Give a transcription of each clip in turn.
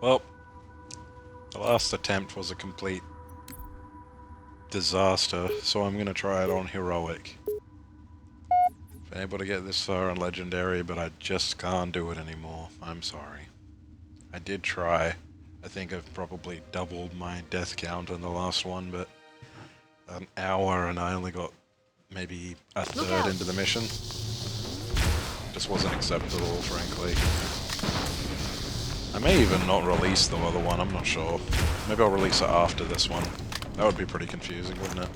Well, the last attempt was a complete disaster, so I'm gonna try it on heroic. Been able to get this far on legendary, but I just can't do it anymore. I'm sorry. I did try. I think I've probably doubled my death count in the last one, but an hour and I only got maybe a third into the mission. Just wasn't acceptable, frankly. I may even not release the other one, I'm not sure. Maybe I'll release it after this one. That would be pretty confusing, wouldn't it?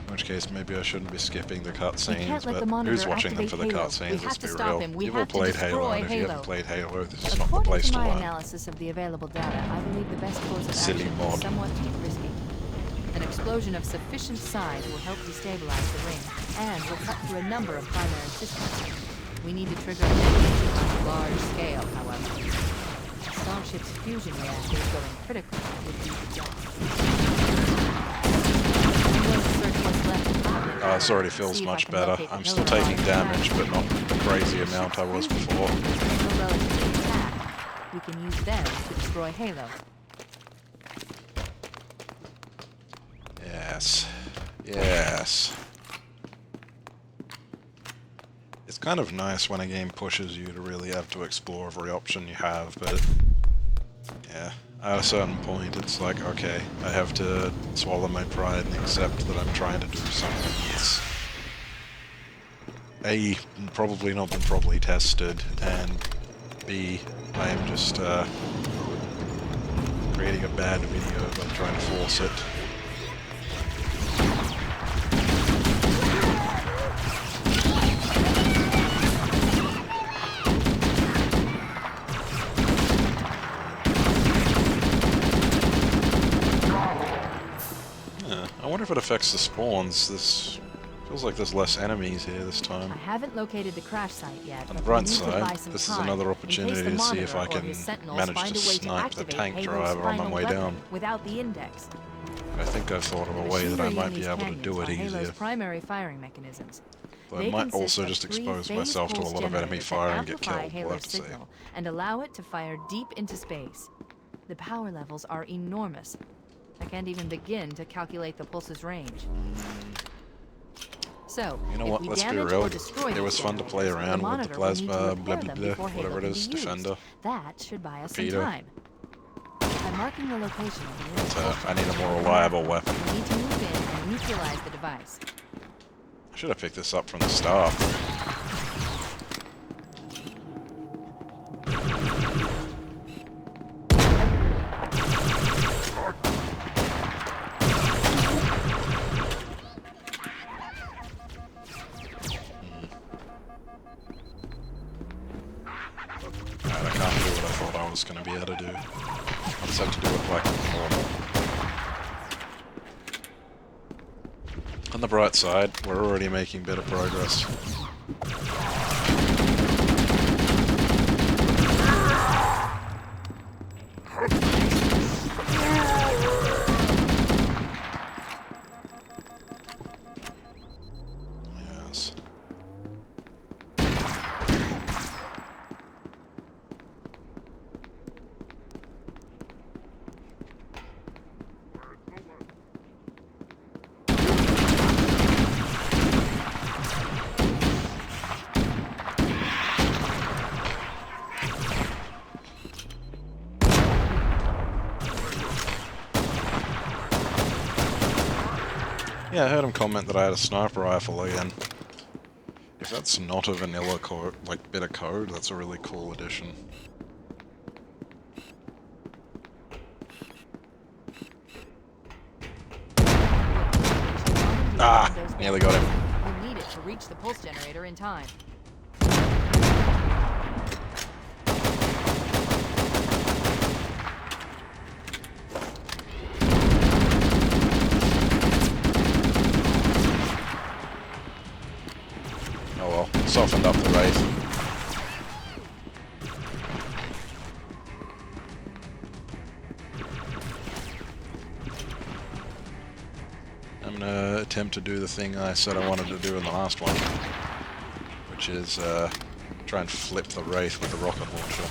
In which case, maybe I shouldn't be skipping the cutscenes, but who's watching them for the cutscenes, let's be real. You've all played Halo, and if you haven't played Halo, this is not the place to learn. According to my analysis of the available data, I believe the best course of action is somewhat risky. An explosion of sufficient size will help destabilize the ring, and will cut through a number of primary systems. We need to trigger a detonation on a large scale, however. Starship's fusion reactors going critical would be the job. This already feels much better. I'm still taking damage, but not the crazy amount I was before. We can use them to destroy Halo. Yes. Yes. It's kind of nice when a game pushes you to really have to explore every option you have, but yeah, at a certain point it's like, okay, I have to swallow my pride and accept that I'm trying to do something that's A, probably not been properly tested, and B, I am just creating a bad video by trying to force it. I wonder if it affects the spawns. This feels like there's less enemies here this time. I haven't located the crash site yet. On the bright side, this is another opportunity to see if I can manage to snipe the tank driver on my way down. Without the index. I think I've thought of a way that I might be able to do it easier. Primary firing mechanisms. But I might also just expose myself to a lot of enemy fire and get killed, we'll have to see. And allow it to fire deep into space. The power levels are enormous. I can't even begin to calculate the pulse's range. So, you know what, let's be real. It was fun to play around with the plasma, blah blah blah, whatever it is, defender. That should buy us some time. I'm marking the location of the but, I need a more reliable weapon. We need to move in and neutralize the device. I should have picked this up from the start. Going to be able to do. I just have to do it like normal. On the bright side, we're already making better progress. Yes. Yeah, I heard him comment that I had a sniper rifle again. If that's not a vanilla code, like bit of code, that's a really cool addition. Ah, nearly got him. We'll need it to reach the pulse generator in time. Softened up the Wraith. I'm gonna attempt to do the thing I said I wanted to do in the last one, which is try and flip the Wraith with the rocket launcher.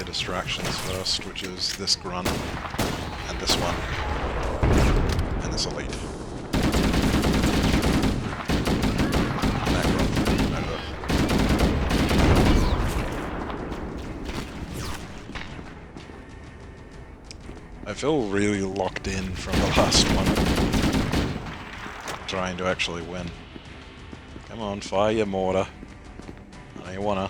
distractions first, which is this grunt, and this one, and this elite. And that grunt. I feel really locked in from the last one. Trying to actually win. Come on, fire your mortar. I know you wanna.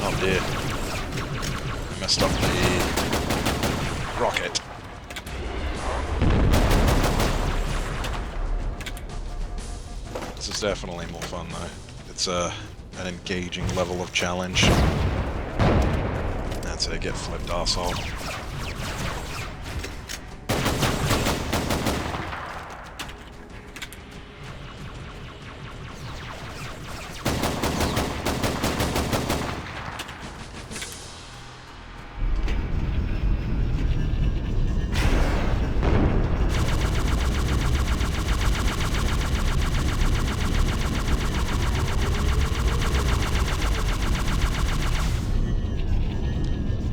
Oh dear. I messed up the rocket. This is definitely more fun though. It's an engaging level of challenge. That's it, get flipped arsehole.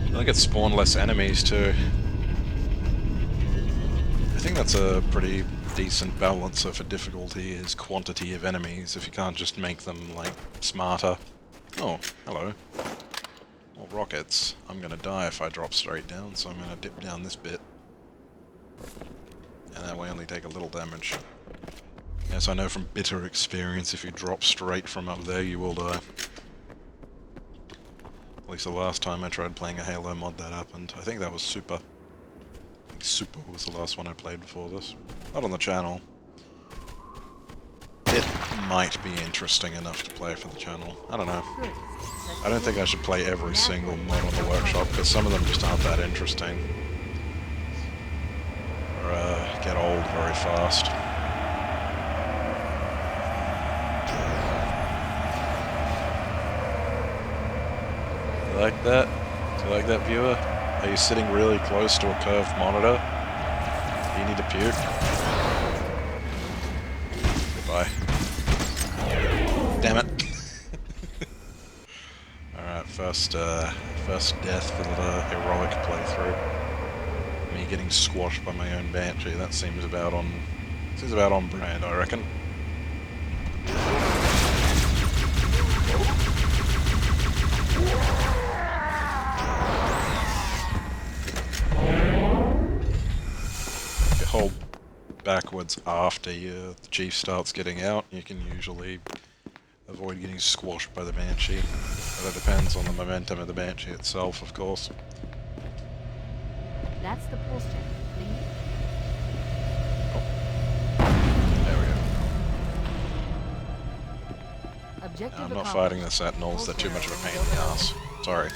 I think it spawned less enemies too. I think that's a pretty decent balancer for difficulty, is quantity of enemies, if you can't just make them, like, smarter. Oh, hello. More rockets. I'm gonna die if I drop straight down, so I'm gonna dip down this bit. And that way only take a little damage. Yes, I know from bitter experience, if you drop straight from up there, you will die. At least the last time I tried playing a Halo mod that happened. I think that was Super. I think Super was the last one I played before this. Not on the channel. It might be interesting enough to play for the channel. I don't know. I don't think I should play every single mod on the workshop, because some of them just aren't that interesting. Or get old very fast. You like that? Do you like that, viewer? Are you sitting really close to a curved monitor? Do you need to puke? Goodbye. Damn it. Alright, first death for the heroic playthrough. Me getting squashed by my own Banshee. That seems about on brand, I reckon. If you hold backwards after the chief starts getting out, you can usually avoid getting squashed by the Banshee. But it depends on the momentum of the Banshee itself, of course. That's the pulse check. There we go. Objective I'm not accomplished. fighting the Sentinels, they're too much of a pain in the ass. Sorry.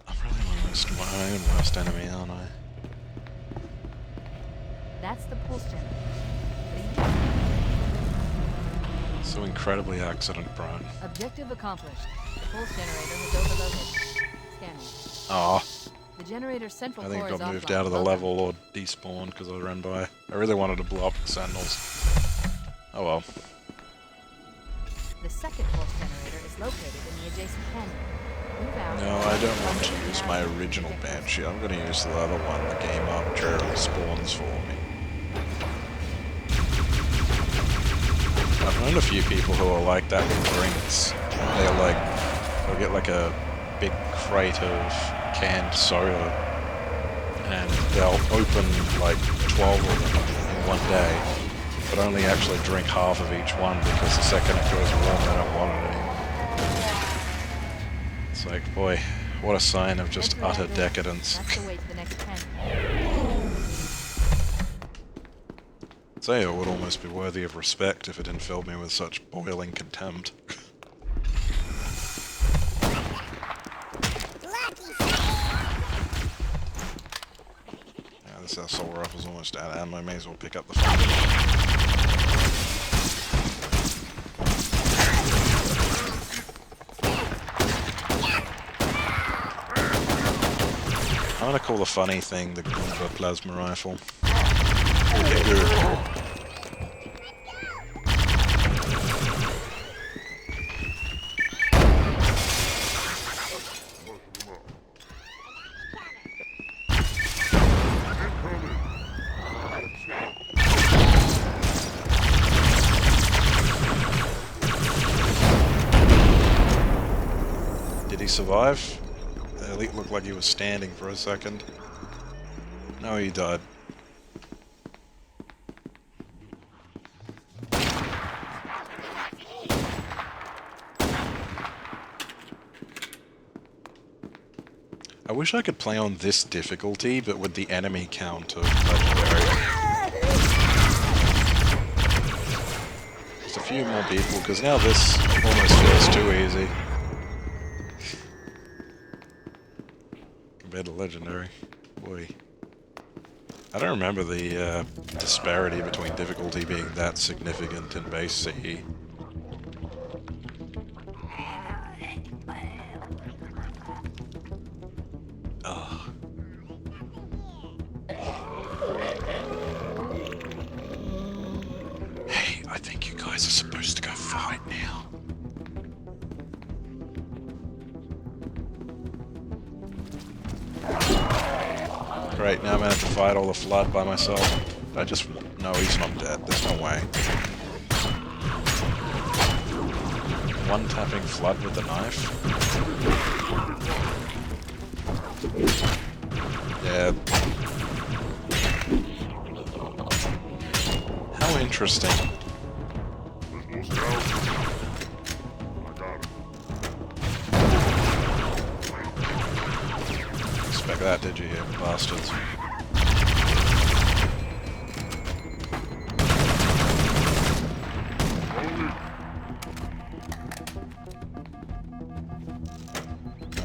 I'm really my own worst enemy, aren't I? That's the pulse check. So incredibly accident prone. Objective accomplished. The pulse generator has overloaded. Scanning. Aw. The generator's central I think core I is got moved offline. out of the Welcome. level or despawned because I ran by. I really wanted to blow up the Sentinels. Oh well. The second pulse generator is located in the adjacent canyon. Move out. No, I don't want to use my original Banshee. I'm going to use the other one the game arbitrarily spawns for me. I've known a few people who are like that with drinks. They'll get like a big crate of canned soda, and they'll open like 12 of them in one day, but only actually drink half of each one because the second it goes warm, they don't want it anymore. It's like, boy, what a sign of just utter decadence. That's the way to the next canyon. Say it would almost be worthy of respect if it didn't fill me with such boiling contempt. Yeah, this assault rifle's almost out of ammo. I may as well pick up the phone. I'm gonna call the funny thing the Goober plasma rifle. Okay, good. Did he survive? It looked like he was standing for a second. No, he died. I wish I could play on this difficulty, but with the enemy count of Legendary. Just a few more people, because now this almost feels too easy. Compared to Legendary. Boy. I don't remember the disparity between difficulty being that significant in base CE. Ugh. Hey, I think you guys are supposed to go fight now. Great, now I'm gonna have to fight all the flood by myself. I just... No, he's not dead. There's no way. One-tapping flood with a knife? Yeah. How interesting. Expect that, did you, you bastards?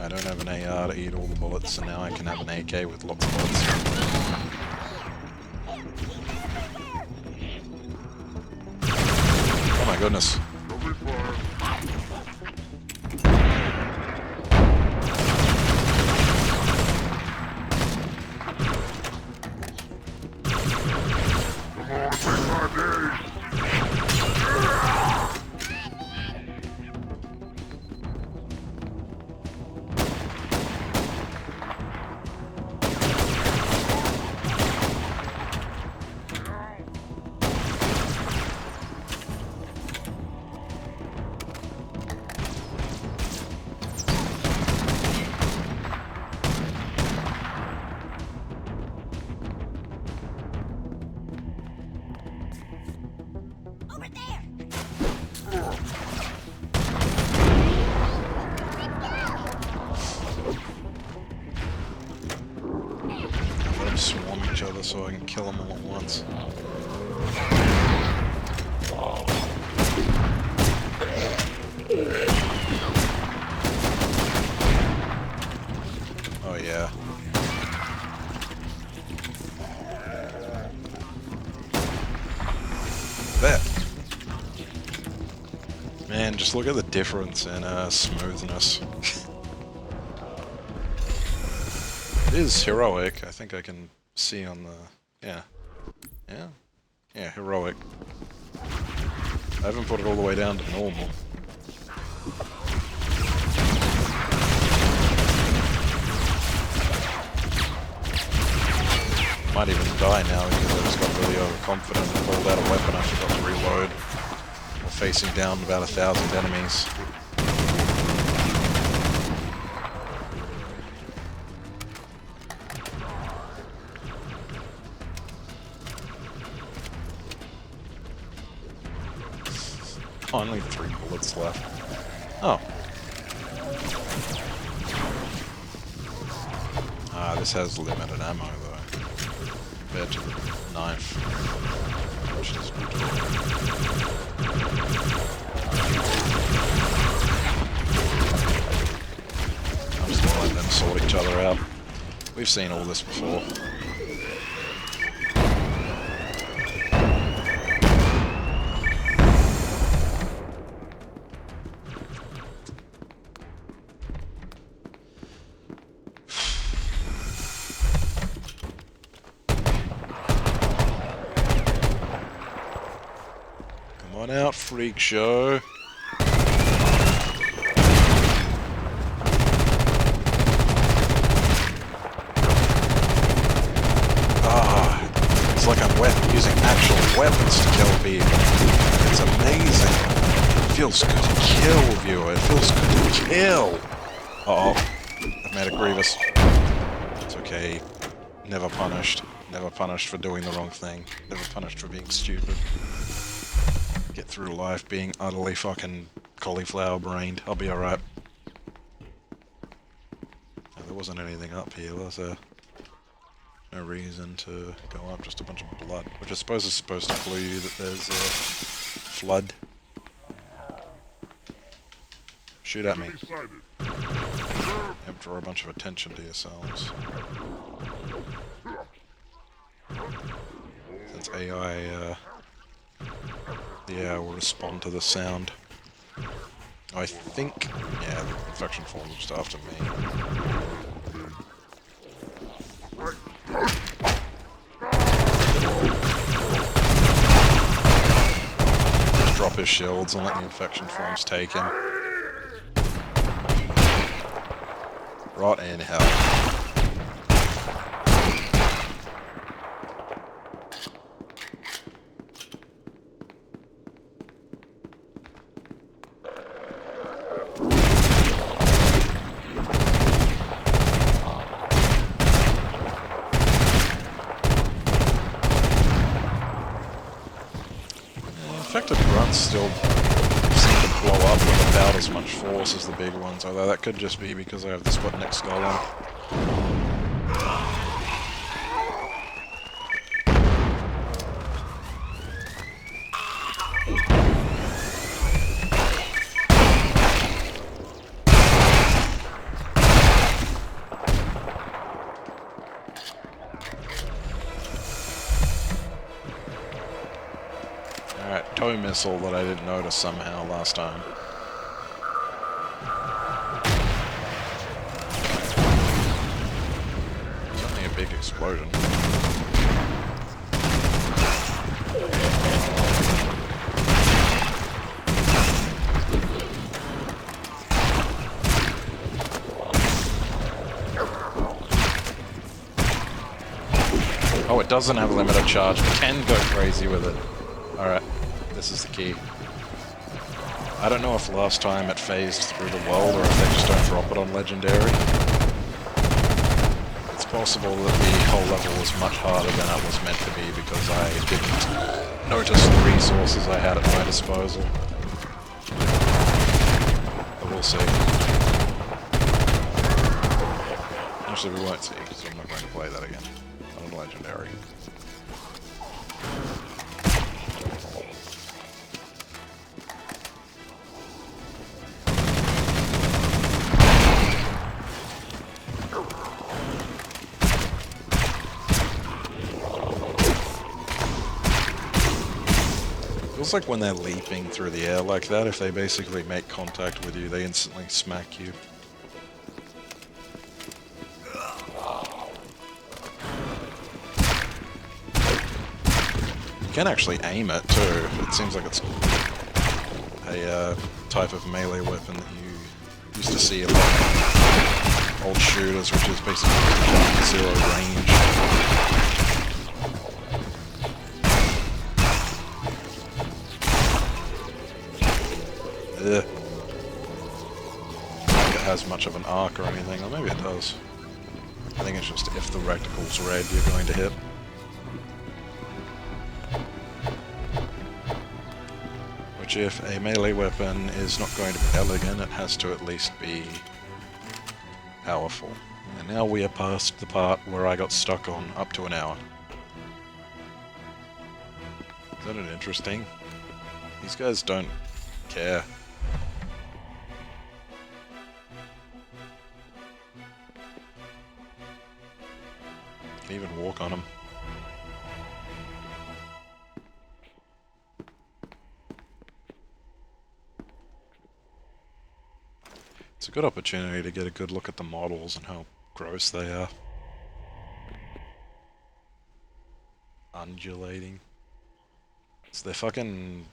I don't have an AR to eat all the bullets, so now I can have an AK with lots of bullets. Oh my goodness. Swarm each other so I can kill them all at once. Oh yeah. That. Man, just look at the difference in smoothness. It is heroic. I think I can see on the... Yeah. Heroic. I haven't put it all the way down to normal. Might even die now because I just got really overconfident and pulled out a weapon I forgot to reload. We're facing down about 1,000 enemies. Only 3 bullets left. Oh. Ah, this has limited ammo though, compared to the knife, which is good. I'm just gonna let them sort each other out. We've seen all this before. on out, freak show. It's like I'm using actual weapons to kill people. It's amazing. It feels good to kill, viewer. It feels good to kill. Uh-oh. I've made a grievous. It's okay. Never punished. Never punished for doing the wrong thing. Never punished for being stupid. Get through life being utterly fucking cauliflower-brained. I'll be alright. No, there wasn't anything up here, was there? No reason to go up, just a bunch of blood. Which I suppose is supposed to clue you that there's a flood. Shoot at me. Yep, draw a bunch of attention to yourselves. Since AI, the AI will respond to the sound. I think, yeah, the infection form is just after me. Just drop his shields and let the infection forms take him. Rot in hell. Infected grunts still seem to blow up with about as much force as the big ones, although that could just be because I have the Sputnik skull on. Alright, tow missile that I didn't notice somehow last time. Something a big explosion. Oh, it doesn't have a limited charge. It can go crazy with it. Alright, this is the key. I don't know if last time it phased through the world or if they just don't drop it on Legendary. It's possible that the whole level was much harder than it was meant to be because I didn't notice the resources I had at my disposal. But we'll see. Actually, we won't see because I'm not going to play that again. Not on Legendary. Feels like when they're leaping through the air like that, if they basically make contact with you, they instantly smack you. You can actually aim it too. It seems like it's a type of melee weapon that you used to see a lot in old shooters, which is basically zero range. Ugh. I don't think it has much of an arc or anything, or maybe it does. I think it's just if the reticle's red, you're going to hit. Which, if a melee weapon is not going to be elegant, it has to at least be powerful. And now we are past the part where I got stuck on up to an hour. Isn't it interesting? These guys don't care. Can even walk on them. It's a good opportunity to get a good look at the models and how gross they are. Undulating. It's their fucking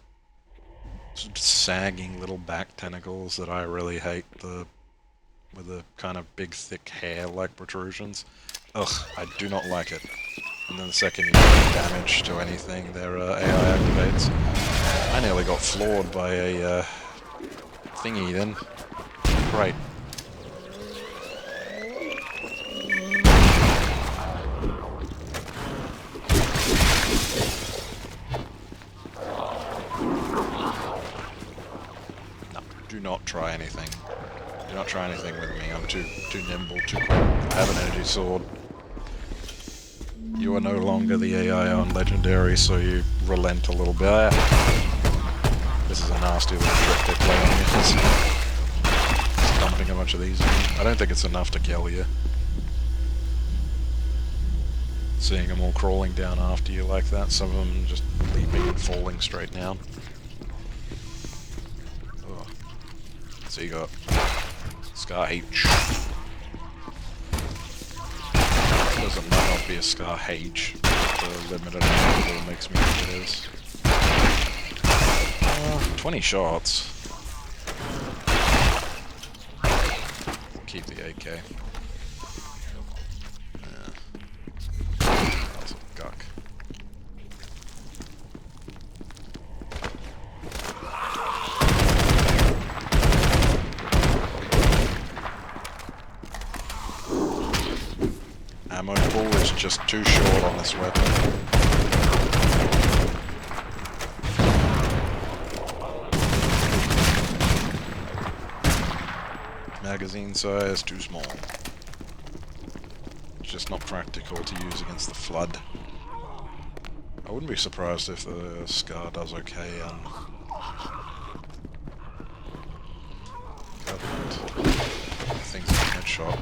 sagging little back tentacles that I really hate, with the kind of big thick hair-like protrusions. Ugh, I do not like it. And then the second you do damage to anything, their AI activates. I nearly got floored by a thingy then. Great. No, do not try anything. Do not try anything with me. I'm too nimble, too quick. I have an energy sword. You are no longer the AI on Legendary, so you relent a little bit. This is a nasty little trick they play on you. Just dumping a bunch of these in. I don't think it's enough to kill you. Seeing them all crawling down after you like that, some of them just leaping and falling straight down. Ugh. So you got Scar H. Doesn't might not be a Scar H, but the limited number makes me think it is. 20 shots. Keep the AK. That's a guck. Ammo pool is just too short on this weapon. Magazine size too small. It's just not practical to use against the flood. I wouldn't be surprised if the Scar does okay on Covenant. I think it's a headshot.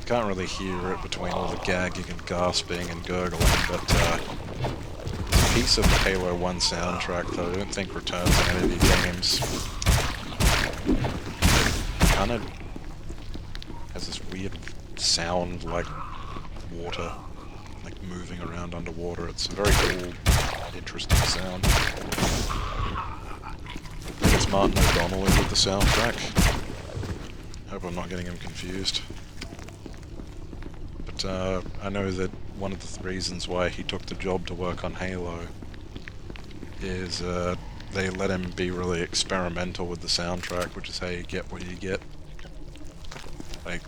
Can't really hear it between all the gagging and gasping and gurgling, but it's a piece of the Halo 1 soundtrack that I don't think returns in any of these games. Kind of has this weird sound like water, like moving around underwater. It's a very cool, interesting sound. I think it's Martin O'Donnell who did the soundtrack. Hope I'm not getting him confused. I know that one of the reasons why he took the job to work on Halo is they let him be really experimental with the soundtrack, which is how you get what you get. Like,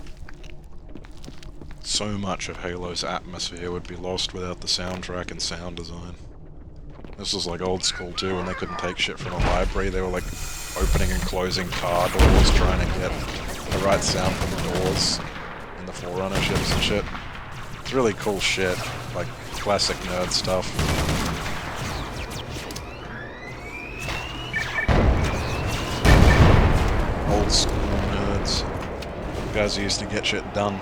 so much of Halo's atmosphere would be lost without the soundtrack and sound design. This was like old school too, and they couldn't take shit from a library. They were like opening and closing car doors, trying to get the right sound from the doors in the Forerunner ships and shit. It's really cool shit, like classic nerd stuff. Old school nerds. Guys who used to get shit done.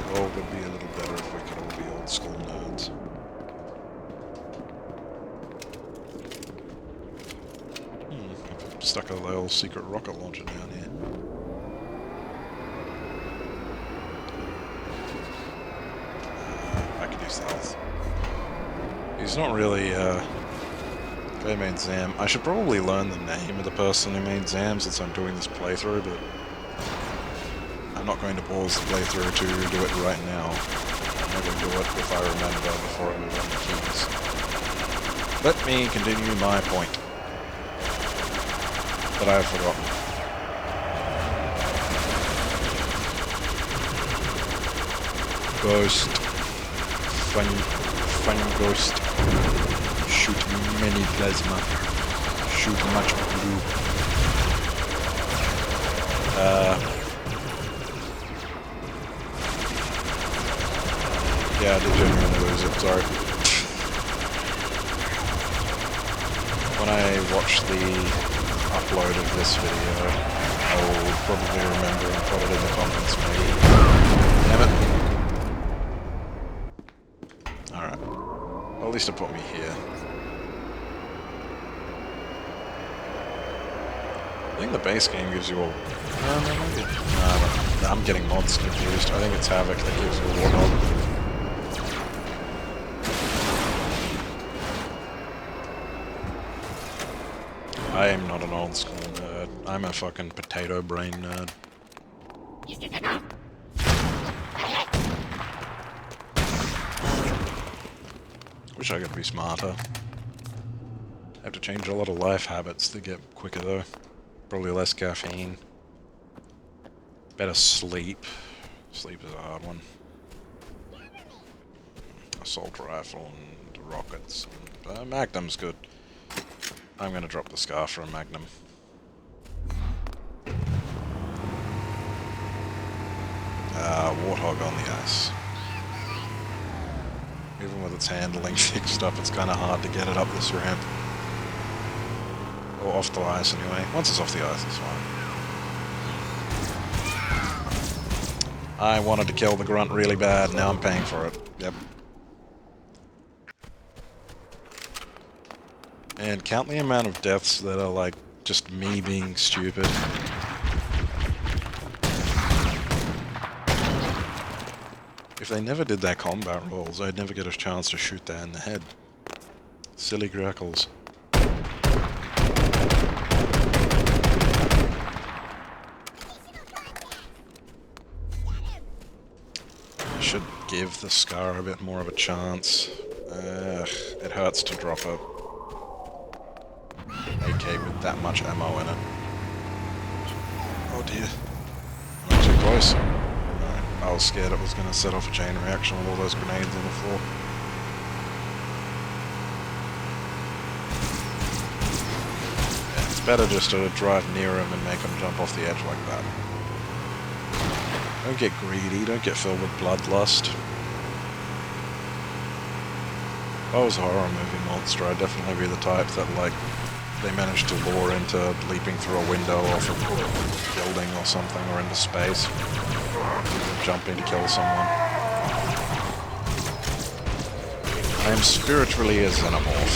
The world would be a little better if we could all be old school nerds. I've stuck a little secret rocket launcher down here. I could use the health. He's not really, guy made Zam. I should probably learn the name of the person who made Zam since I'm doing this playthrough, but I'm not going to pause the playthrough to do it right now. I'm going to do it if I remember before I move on the keys. Let me continue my point that I have forgotten. Ghost. Fun ghost. Shoot many plasma. Shoot much blue. Yeah, I did genuinely lose it, sorry. When I watch the upload of this video, I will probably remember and put it in the comments maybe. Damn it. Well, at least it put me here. I think the base game gives you a... No, maybe... No, I'm getting mods confused. I think it's Havoc that gives you a Warthog. I am not an old school nerd. I'm a fucking potato brain nerd. Wish I could be smarter. Have to change a lot of life habits to get quicker though. Probably less caffeine. Better sleep. Sleep is a hard one. Assault rifle and rockets. And, Magnum's good. I'm gonna drop the scarf for a Magnum. Warthog on the ice. Even with its handling fixed up, it's kind of hard to get it up this ramp. Or off the ice anyway. Once it's off the ice, it's fine. I wanted to kill the grunt really bad, now I'm paying for it. Yep. And count the amount of deaths that are like, just me being stupid. If they never did their combat rolls, I'd never get a chance to shoot that in the head. Silly grackles. I should give the Scar a bit more of a chance. It hurts to drop a AK with that much ammo in it. Oh dear. I'm too close. I was scared it was going to set off a chain reaction with all those grenades on the floor. Yeah, it's better just to drive near him and make him jump off the edge like that. Don't get greedy, don't get filled with bloodlust. If I was a horror movie monster, I'd definitely be the type that, like, they managed to lure into leaping through a window off a building or something, or into space. Jumping to kill someone. I am spiritually a xenomorph.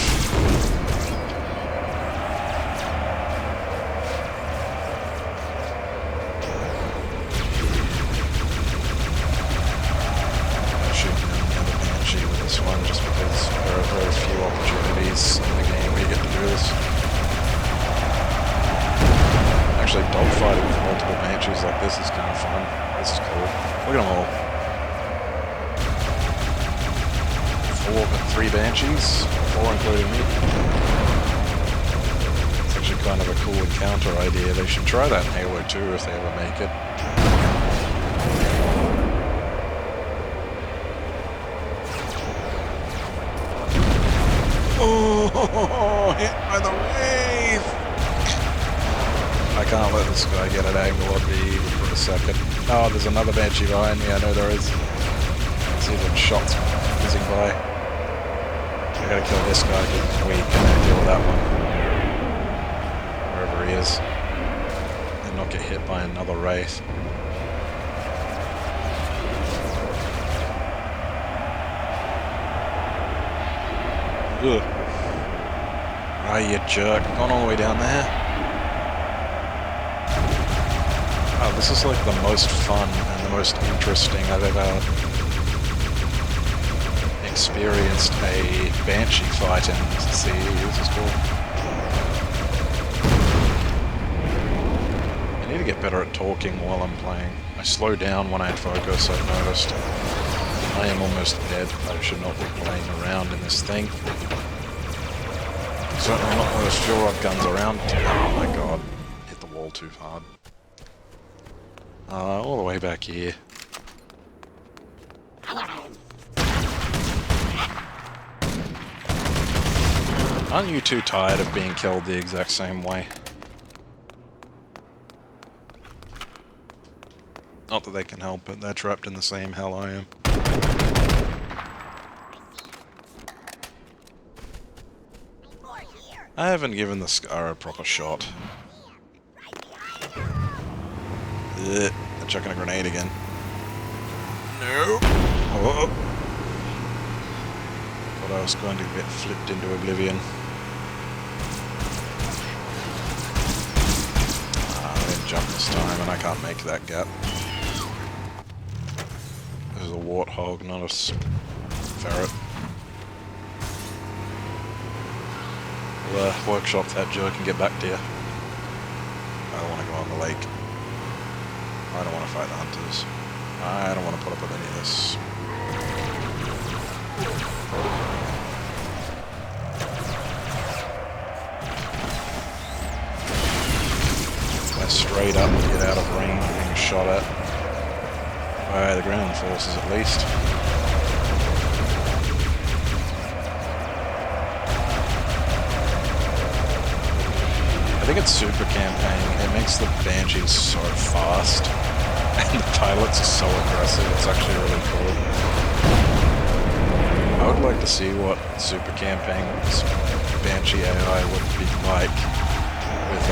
I'm shooting down the other Banshee with this one just because there are very few opportunities in the game where you get to do this. Actually, dogfighting with multiple Banshees like this is kind of fun. This is cool. Look at them all. 3 Banshees, 4 including me. It's actually kind of a cool encounter idea. They should try that in Halo 2 if they ever make it. Oh, hit by the wave! I can't let this guy get an angle on me for a second. Oh, there's another Banshee behind me, I know there is. I see the shots whizzing by. I gotta kill this guy because he's weak and then deal with that one. Wherever he is. And not get hit by another Wraith. Ugh. Ah, you jerk. Gone all the way down there. Oh, this is like the most fun and the most interesting I've ever experienced a Banshee fight in CE. This is cool. I need to get better at talking while I'm playing. I slow down when I focus, I've noticed. I am almost dead. I should not be playing around in this thing. Certainly not with those fuel rod guns around. Oh my god. Hit the wall too hard. All the way back here. Aren't you too tired of being killed the exact same way? Not that they can help it, they're trapped in the same hell I am. I haven't given the Scar a proper shot. Ugh, I'm chucking a grenade again. No! Oh. Thought I was going to get flipped into oblivion. I didn't jump this time, and I can't make that gap. This is a warthog, not a ferret. We'll workshop that jerk and get back to you. I don't want to go on the lake. I don't want to fight the hunters. I don't want to put up with any of this. I straight up and get out of range of being shot at by the ground forces at least. I think it's super campaign. It makes the Banshees so fast, and the pilots are so aggressive. It's actually really cool. I would like to see what super campaign's Banshee AI would be like with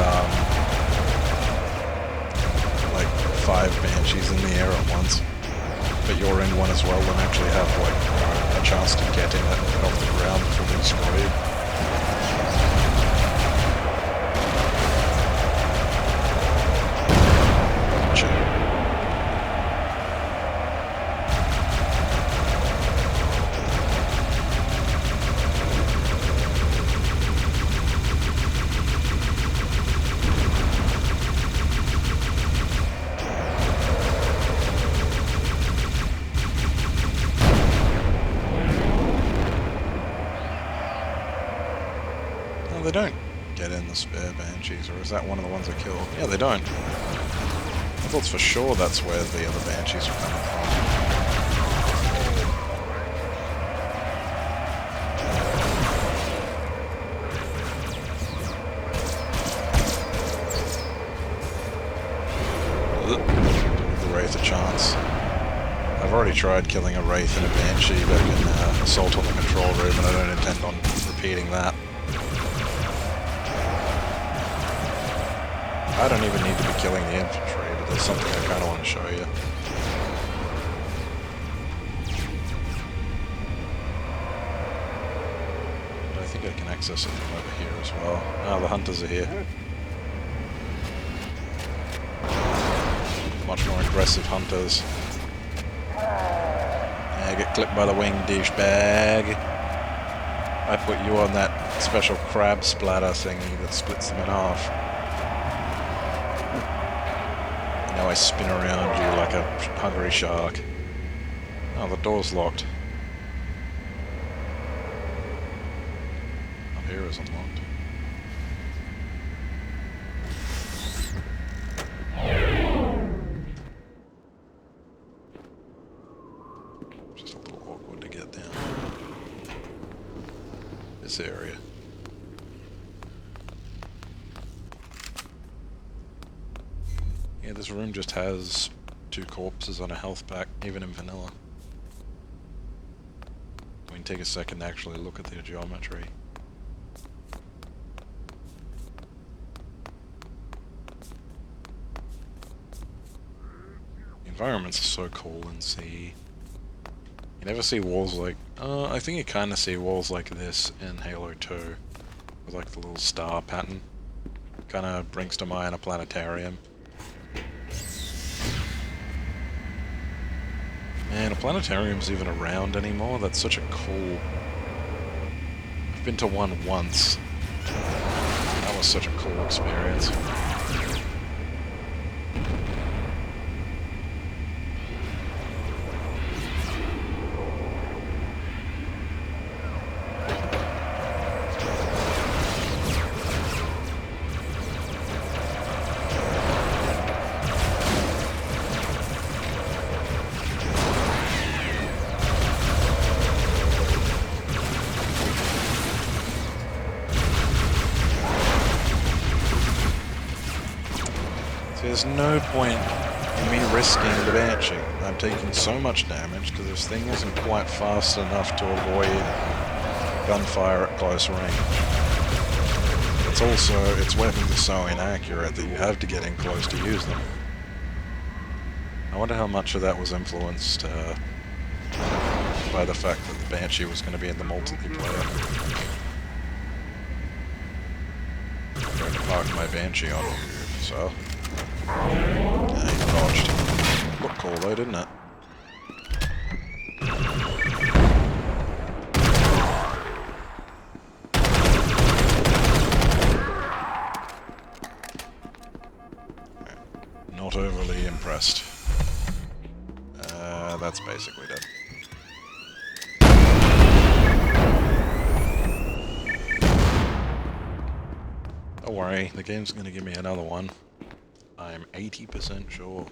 like 5 Banshees in the air at once. But you're in one as well, and actually have like a chance to get in it and get off the ground before they destroy you. They don't get in the spare Banshees, or is that one of the ones I killed? Yeah, they don't. I thought for sure that's where the other Banshees were coming from. Give the Wraith a chance. I've already tried killing a Wraith and a Banshee back in Assault on the Control Room, and I don't intend on repeating that. I don't even need to be killing the infantry, but there's something I kind of want to show you. But I think I can access it from over here as well. Oh, the hunters are here. Much more aggressive hunters. Yeah, get clipped by the wing, douchebag. I put you on that special crab splatter thingy that splits them in half. Now I spin around you like a hungry shark. Oh, the door's locked. Up here is unlocked. Just a little awkward to get down. This area. Yeah, this room just has 2 corpses on a health pack, even in vanilla. We can take a second to actually look at the geometry. The environments are so cool in C. You never see walls like... I think you kind of see walls like this in Halo 2. With like the little star pattern. Kind of brings to mind a planetarium. Man, a planetarium's even around anymore? That's such a cool... I've been to one once. That was such a cool experience. There's no point in me risking the Banshee. I'm taking so much damage because this thing isn't quite fast enough to avoid gunfire at close range. It's also, its weapons are so inaccurate that you have to get in close to use them. I wonder how much of that was influenced by the fact that Banshee was going to be in the multiplayer. I'm going to park my Banshee on the roof, so... he dodged. Looked cool though, didn't it? Not overly impressed. That's basically dead. Don't worry, the game's gonna give me another one. I'm 80% sure.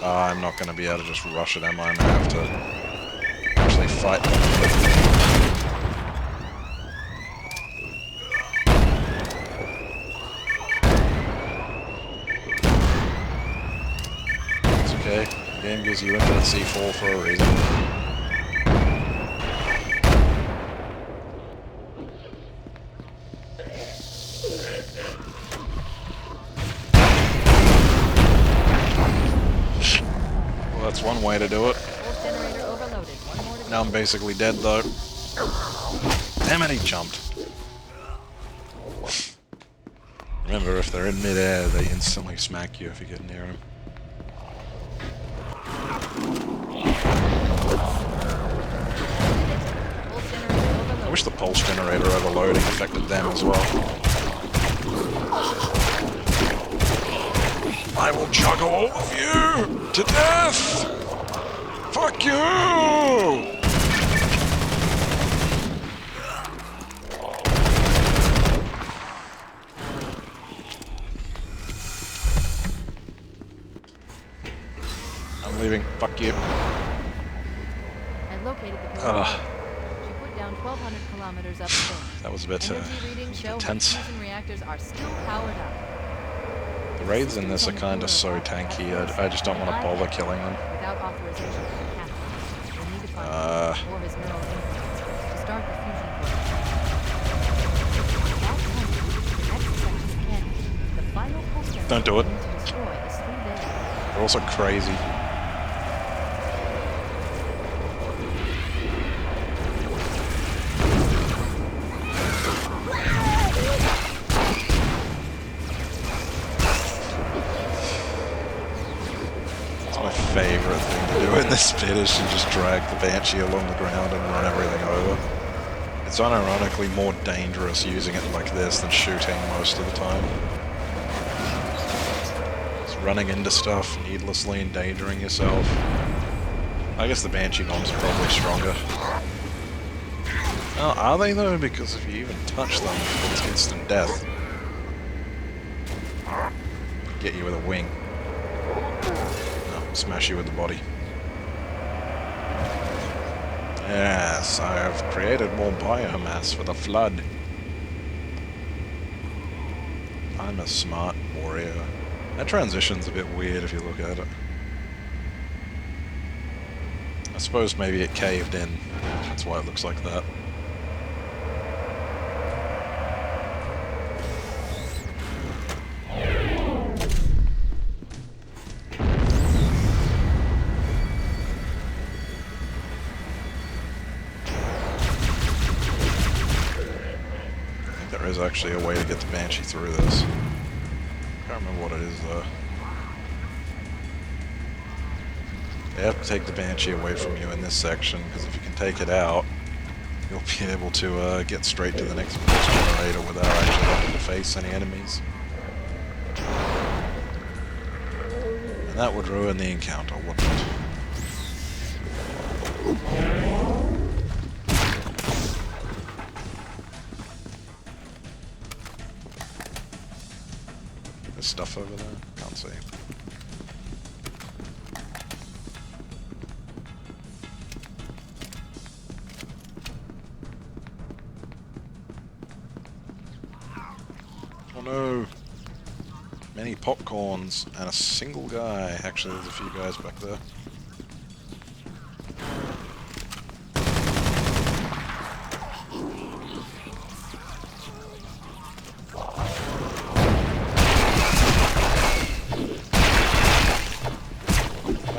I'm not gonna be able to just rush at them, I'm gonna have to actually fight them. Okay, the game gives you infinite C4 for a reason. Well, that's one way to do it. Now I'm basically dead though. Damn it, he jumped. Remember, if they're in midair, they instantly smack you if you get near them. I wish the pulse generator overloading affected them as well. I will juggle all of you to death! Fuck you! I'm leaving. Fuck you. I located the pillar. She put down 1,200 kilometers upstream. That was a bit intense. Fusion reactors are still powered up. The raids in this are kind of so tanky, I just don't want to bother killing them. Without authorization from the captain, we'll need to find more of his neural implants to start the fusion program. Don't do it. They're also crazy. Favorite thing to do in this bit is to just drag the Banshee along the ground and run everything over. It's unironically more dangerous using it like this than shooting most of the time. It's running into stuff, needlessly endangering yourself. I guess the Banshee bombs are probably stronger. Oh, are they though? Because if you even touch them, it's instant death. Get you with a wing. Smash you with the body. Yes, I have created more biomass for the flood. I'm a smart warrior. That transition's a bit weird if you look at it. I suppose maybe it caved in. That's why it looks like that. There is actually a way to get the Banshee through this. Can't remember what it is though. They have to take the Banshee away from you in this section, because if you can take it out, you'll be able to get straight to the next pulse generator without actually having to face any enemies. And that would ruin the encounter, wouldn't it? There's stuff over there? Can't see. Oh no! Many popcorns and a single guy. Actually, there's a few guys back there.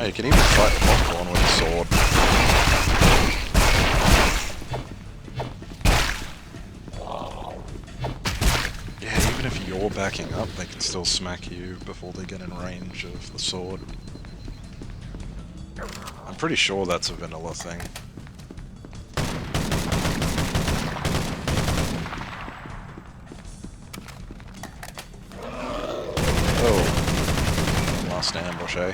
Oh, you can even fight popcorn with a sword. Yeah, even if you're backing up, they can still smack you before they get in range of the sword. I'm pretty sure that's a vanilla thing. Oh. Last ambush, eh?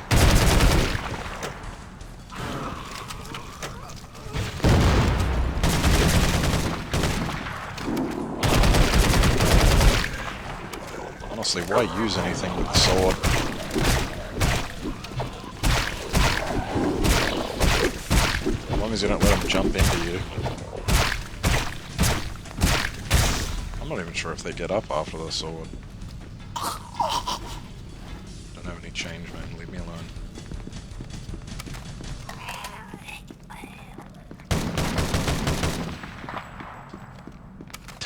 Honestly, why use anything with the sword? As long as you don't let them jump into you. I'm not even sure if they get up after the sword. Don't have any change, man. Leave me alone.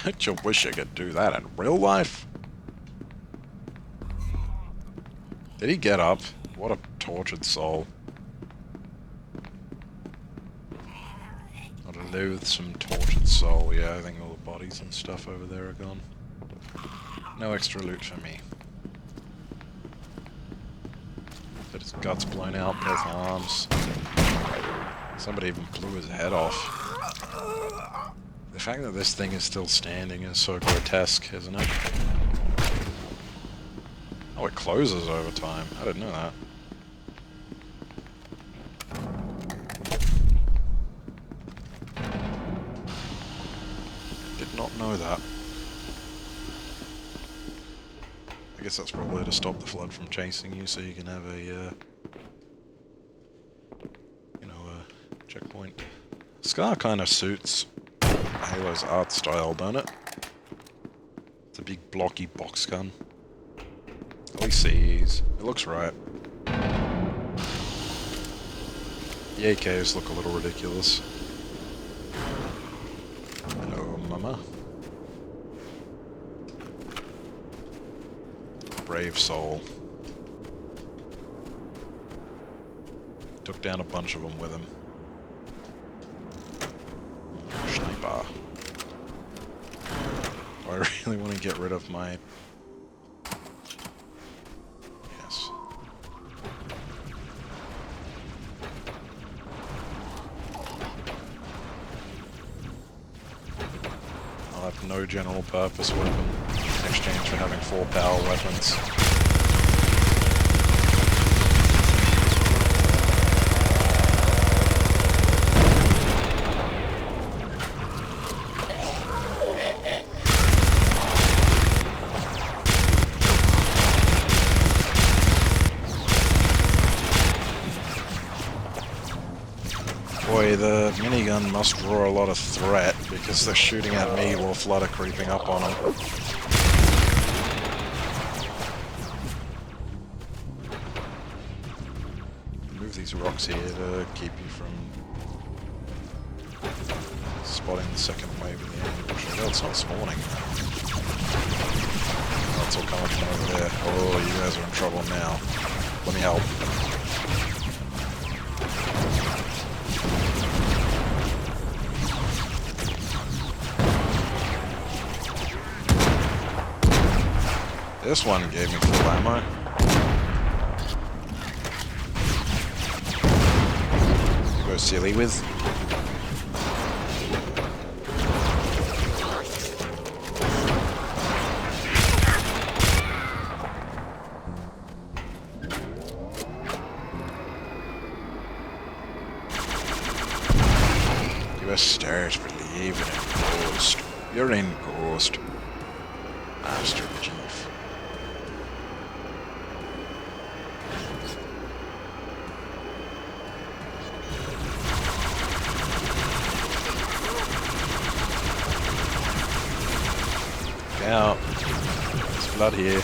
Don't you wish you could do that in real life? Did he get up? What a tortured soul. What a loathsome, tortured soul. Yeah, I think all the bodies and stuff over there are gone. No extra loot for me. But his guts blown out, both arms. Somebody even blew his head off. The fact that this thing is still standing is so grotesque, isn't it? Oh, it closes over time. I didn't know that. Did not know that. I guess that's probably to stop the flood from chasing you, so you can have a, a checkpoint. Scar kind of suits Halo's art style, don't it? It's a big blocky box gun. LECs. It looks right. The AKs look a little ridiculous. Hello, mama. Brave soul. Took down a bunch of them with him. Sniper. I really want to get rid of my... Yes. I'll have no general purpose weapon in exchange for having 4 power weapons. Boy, the minigun must draw a lot of threat, because they're shooting at me while flood are creeping up on them. Move these rocks here to keep you from spotting the second wave of the ambush. Oh, it's not spawning. Oh, it's all coming from over there. Oh, you guys are in trouble now. Let me help. This one gave me full ammo. To go silly with. You must start believing in Ghost. You're in Ghost. Master Chief. Out. There's blood here.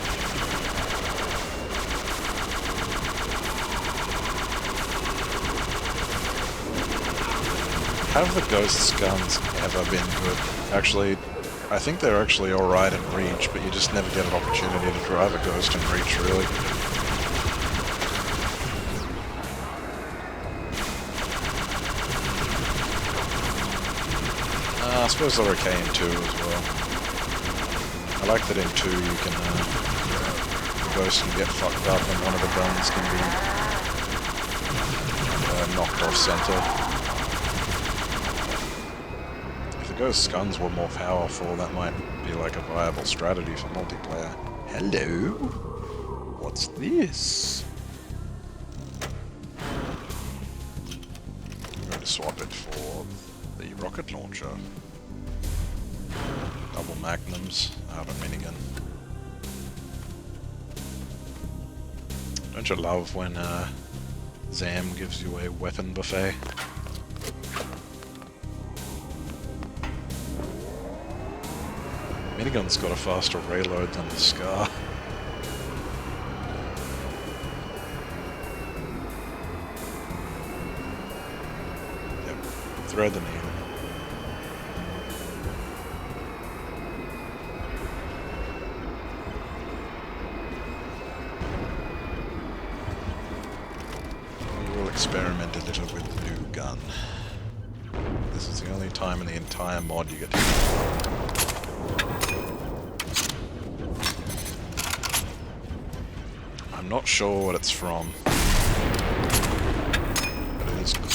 Have the Ghost's guns ever been good? Actually, I think they're actually alright in Reach, but you just never get an opportunity to drive a Ghost in Reach, really. suppose they're okay in 2 as well. I like that in 2 you can, the ghost can get fucked up and one of the guns can be knocked off center. If the ghost's guns were more powerful, that might be like a viable strategy for multiplayer. Hello? What's this? I'm going to swap it for the rocket launcher. Double magnums, out of minigun. Don't you love when XAM gives you a weapon buffet? Minigun's got a faster reload than the Scar. Yep, thread the needle. Experiment a little with the new gun. This is the only time in the entire mod you get to I'm not sure what it's from, but it is cool.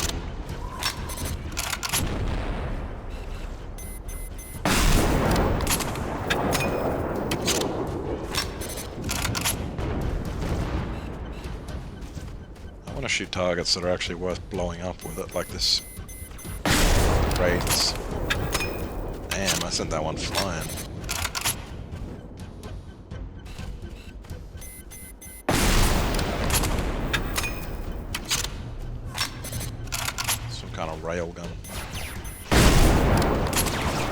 I want to shoot targets that are actually worth blowing up with it, like this Wraiths. Damn, I sent that one flying. Some kind of railgun.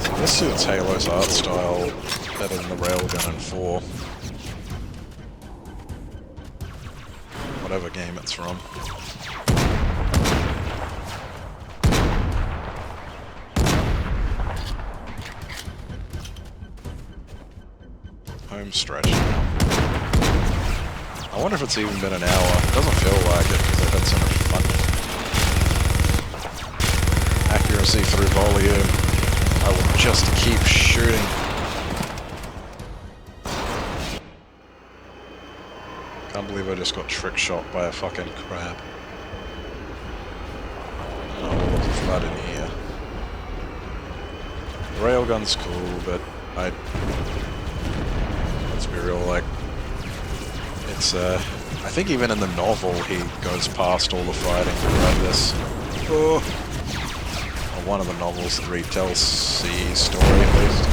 So this suits Halo's art style better than the railgun in 4. Whatever game it's from. Home stretch now. I wonder if it's even been an hour. It doesn't feel like it because I've had so much fun. Accuracy through volume. I will just keep shooting. Can't believe I just got trick shot by a fucking crab. Oh, all of the flood in here. The railgun's cool, but let's be real, like, it's, I think even in the novel he goes past all the fighting to grab this. Oh. Or one of the novels that retells CE's story, at least.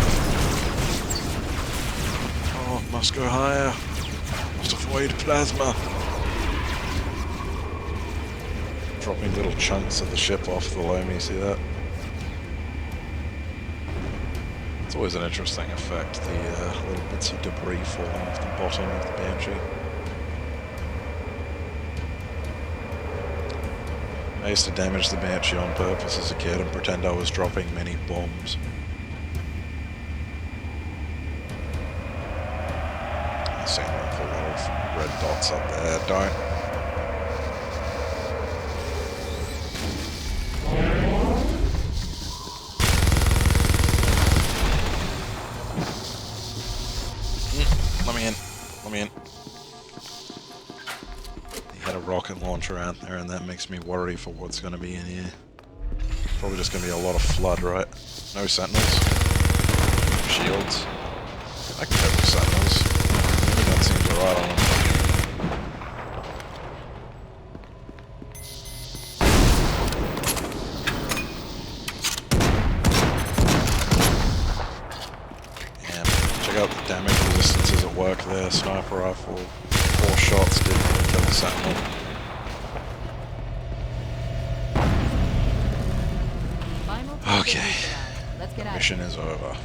Oh, must go higher. Must avoid plasma. Dropping little chunks of the ship off the loam, see that? It's always an interesting effect, the little bits of debris falling off the bottom of the Banshee. I used to damage the Banshee on purpose as a kid and pretend I was dropping many bombs. I see an awful lot of red dots up there, don't. Let me in. He had a rocket launcher out there and that makes me worry for what's going to be in here. Probably just going to be a lot of flood, right? No sentinels. Shields. I can cope with sentinels. That seems alright on them. And check out the damage resistances at work there. Sniper rifle, 4 shots didn't kill the sentinel. Okay, the mission is over.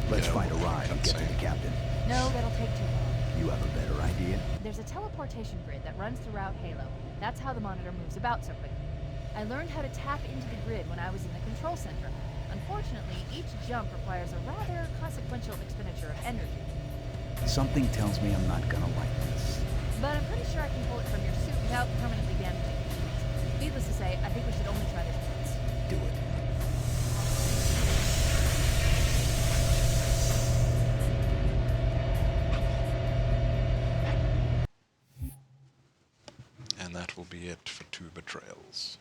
Let's find a ride and get to the captain. No, that'll take too long. You have a better idea? There's a teleportation grid that runs throughout Halo. That's how the monitor moves about so quickly. I learned how to tap into the grid when I was in the control center. Unfortunately, each jump requires a rather consequential expenditure of energy. Something tells me I'm not gonna like this. But I'm pretty sure I can pull it from your suit without permanently damaging the keys. Needless to say, I think we should only try this once. Do it. And that will be it for 2 Betrayals.